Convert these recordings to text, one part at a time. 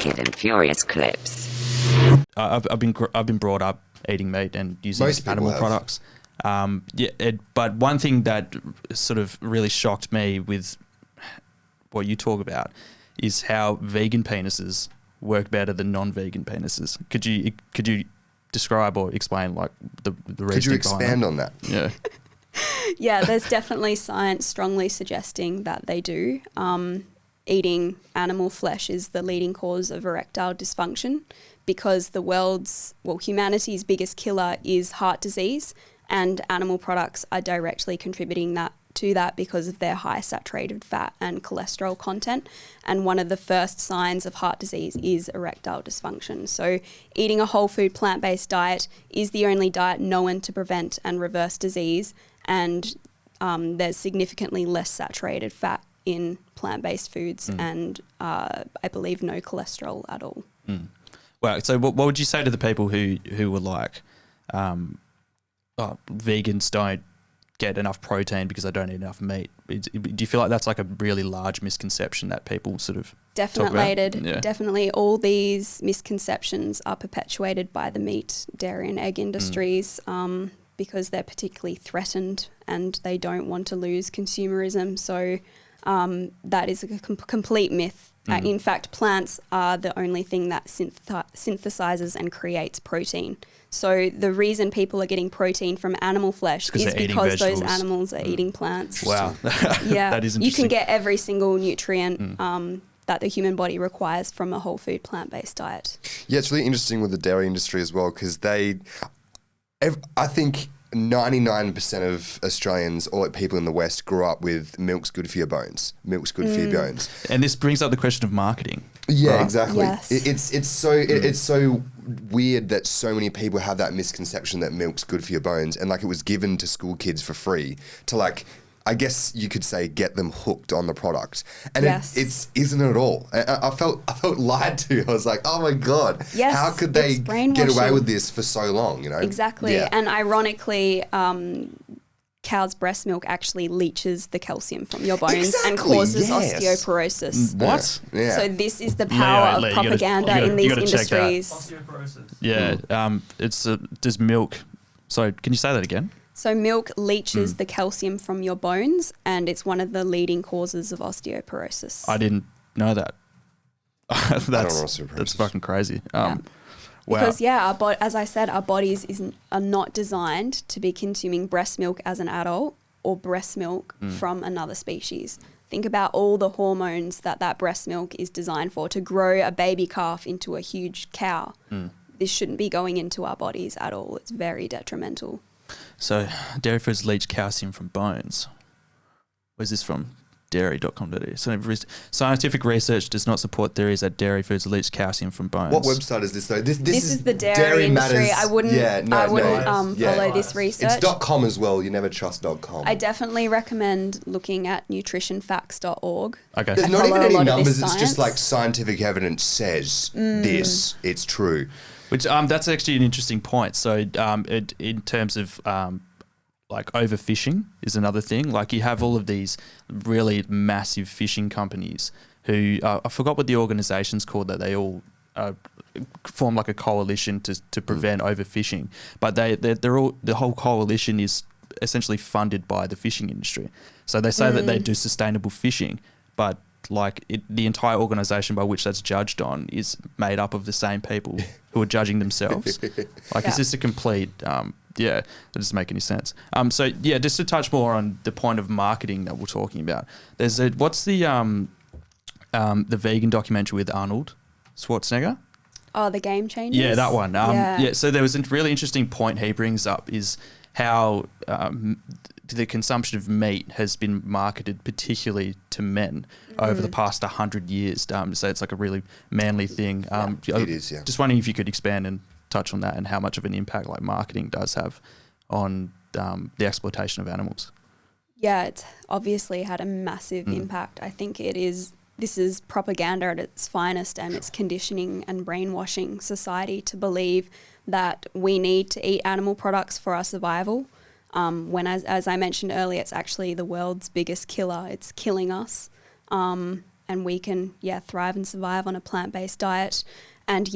Wicked and Furious clips. I've been brought up eating meat and using Most people animal have. products. But one thing that sort of really shocked me with what you talk about is how vegan penises work better than non-vegan penises. Could you describe or explain like the reason? Could you expand on that? Yeah. Yeah, there's definitely science strongly suggesting that they do. Eating animal flesh is the leading cause of erectile dysfunction because humanity's biggest killer is heart disease, and animal products are directly contributing to that because of their high saturated fat and cholesterol content. And one of the first signs of heart disease is erectile dysfunction. So eating a whole food plant-based diet is the only diet known to prevent and reverse disease, and there's significantly less saturated fat in plant-based foods and I believe no cholesterol at all. Well, so what would you say to the people who were like, vegans don't get enough protein because they don't eat enough meat? Do you feel like that's like a really large misconception that people sort of Definitely all these misconceptions are perpetuated by the meat, dairy and egg industries because they're particularly threatened and they don't want to lose consumerism. So that is a complete myth. In fact, plants are the only thing that synthesizes and creates protein. So the reason people are getting protein from animal flesh is because those animals are eating plants. Wow. Yeah, that is interesting. You can get every single nutrient that the human body requires from a whole food plant-based diet. Yeah, it's really interesting with the dairy industry as well because I think 99% of Australians or people in the West grew up with milk's good for your bones. Milk's good for your bones. And this brings up the question of marketing. Yeah, right? exactly. Yes. It's so weird that so many people have that misconception that milk's good for your bones, and like it was given to school kids for free to like, I guess you could say, get them hooked on the product. And it isn't at all. I felt lied to. I was like, oh my God, how could they get away with this for so long, you know? Exactly. Yeah. And ironically, cow's breast milk actually leaches the calcium from your bones and causes osteoporosis. What? Yeah. So this is the power of propaganda in these industries. Osteoporosis. Yeah. Does milk... Sorry, can you say that again? So milk leaches the calcium from your bones, and it's one of the leading causes of osteoporosis. I didn't know that. I don't know osteoporosis. That's fucking crazy. Wow. Because, as I said, our bodies are not designed to be consuming breast milk as an adult or breast milk from another species. Think about all the hormones that breast milk is designed for, to grow a baby calf into a huge cow. This shouldn't be going into our bodies at all. It's very detrimental. So dairy foods leach calcium from bones. Where's this from? Dairy.com.au. So scientific research does not support theories that dairy foods leach calcium from bones. What website is this though? This is the dairy industry. Matters. I wouldn't follow this research. It's .com as well. You never trust .com. I definitely recommend looking at nutritionfacts.org. Okay. There's not even any numbers. It's just like scientific evidence says this. It's true. Which that's actually an interesting point. So in terms of like overfishing is another thing. Like you have all of these really massive fishing companies who I forgot what the organisation's called, that they all form like a coalition to prevent overfishing. But they're all, the whole coalition is essentially funded by the fishing industry. So they say that they do sustainable fishing, but like the entire organisation by which that's judged on is made up of the same people who are judging themselves. Is this a complete... that doesn't make any sense. Just to touch more on the point of marketing that we're talking about. What's the vegan documentary with Arnold Schwarzenegger? Oh, The Game Changers? Yeah, that one. So there was a really interesting point he brings up is how the consumption of meat has been marketed particularly to men over the past 100 years. So it's like a really manly thing. It is, yeah. Just wondering if you could expand and touch on that and how much of an impact like marketing does have on the exploitation of animals. Yeah, it's obviously had a massive impact. I think this is propaganda at its finest, and it's conditioning and brainwashing society to believe that we need to eat animal products for our survival. When, as I mentioned earlier, it's actually the world's biggest killer. It's killing us. and we can, thrive and survive on a plant-based diet. And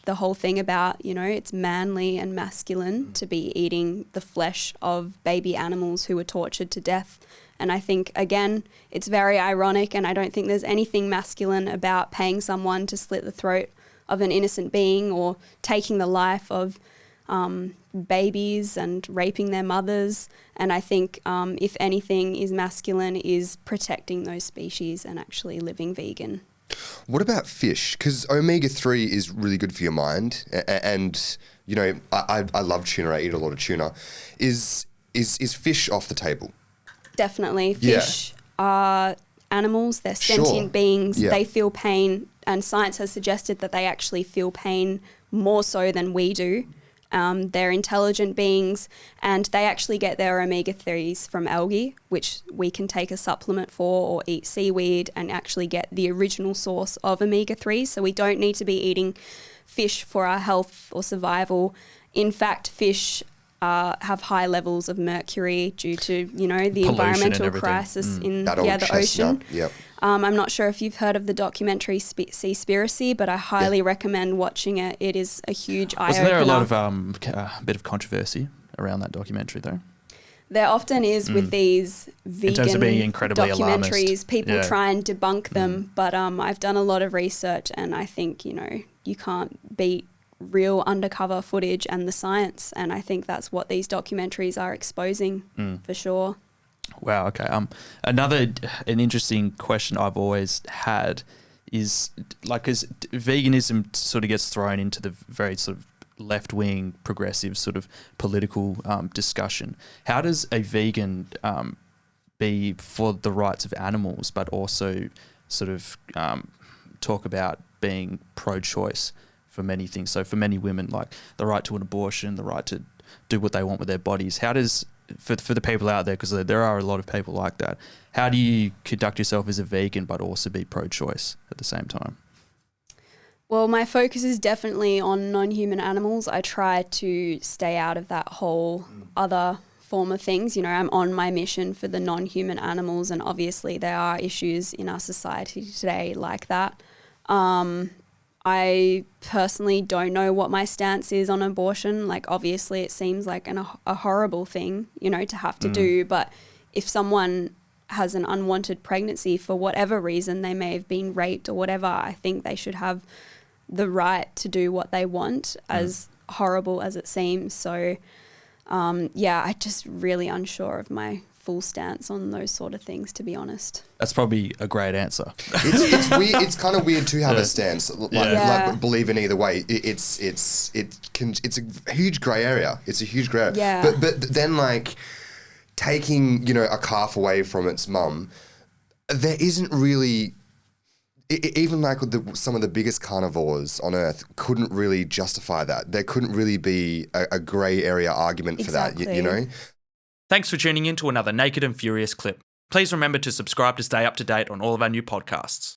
the whole thing about, it's manly and masculine to be eating the flesh of baby animals who were tortured to death. And I think, again, it's very ironic, and I don't think there's anything masculine about paying someone to slit the throat of an innocent being or taking the life of babies and raping their mothers. And I think if anything is masculine is protecting those species and actually living vegan. What about fish? Because omega-3 is really good for your mind. And, I love tuna. I eat a lot of tuna. Is fish off the table? Definitely. Fish are animals. They're sentient beings. Yeah. They feel pain. And science has suggested that they actually feel pain more so than we do. They're intelligent beings, and they actually get their omega-3s from algae, which we can take a supplement for, or eat seaweed and actually get the original source of omega-3s. So we don't need to be eating fish for our health or survival. In fact, fish have high levels of mercury due to, the Pollution environmental crisis in that old the ocean. Yep. I'm not sure if you've heard of the documentary Seaspiracy, but I highly recommend watching it. It is a huge eye-opener. Wasn't there a lot of a bit of controversy around that documentary though? There often is with these vegan in terms of being incredibly documentaries. alarmist. People try and debunk them, but I've done a lot of research, and I think, you can't beat real undercover footage and the science, and I think that's what these documentaries are exposing for sure. Wow. Okay. An interesting question I've always had is because veganism sort of gets thrown into the very sort of left-wing progressive sort of political discussion. How does a vegan be for the rights of animals, but also sort of talk about being pro-choice for many things? So for many women, like the right to an abortion, the right to do what they want with their bodies. How does, for the people out there, because there are a lot of people like that, how do you conduct yourself as a vegan but also be pro-choice at the same time? Well, my focus is definitely on non-human animals. I try to stay out of that whole other form of things. I'm on my mission for the non-human animals, and obviously there are issues in our society today like that. I personally don't know what my stance is on abortion. Like, obviously it seems like a horrible thing, to have to do. But if someone has an unwanted pregnancy for whatever reason, they may have been raped or whatever, I think they should have the right to do what they want, as horrible as it seems. So, I'm just really unsure of my full stance on those sort of things, to be honest. That's probably a great answer. It's weird. It's kind of weird to have a stance, like believe in either way. It's a huge grey area. It's a huge grey area. Yeah. But then like taking a calf away from its mum, there isn't really. Even like some of the biggest carnivores on earth couldn't really justify that. There couldn't really be a grey area argument for that. You know. Thanks for tuning in to another Naked and Furious clip. Please remember to subscribe to stay up to date on all of our new podcasts.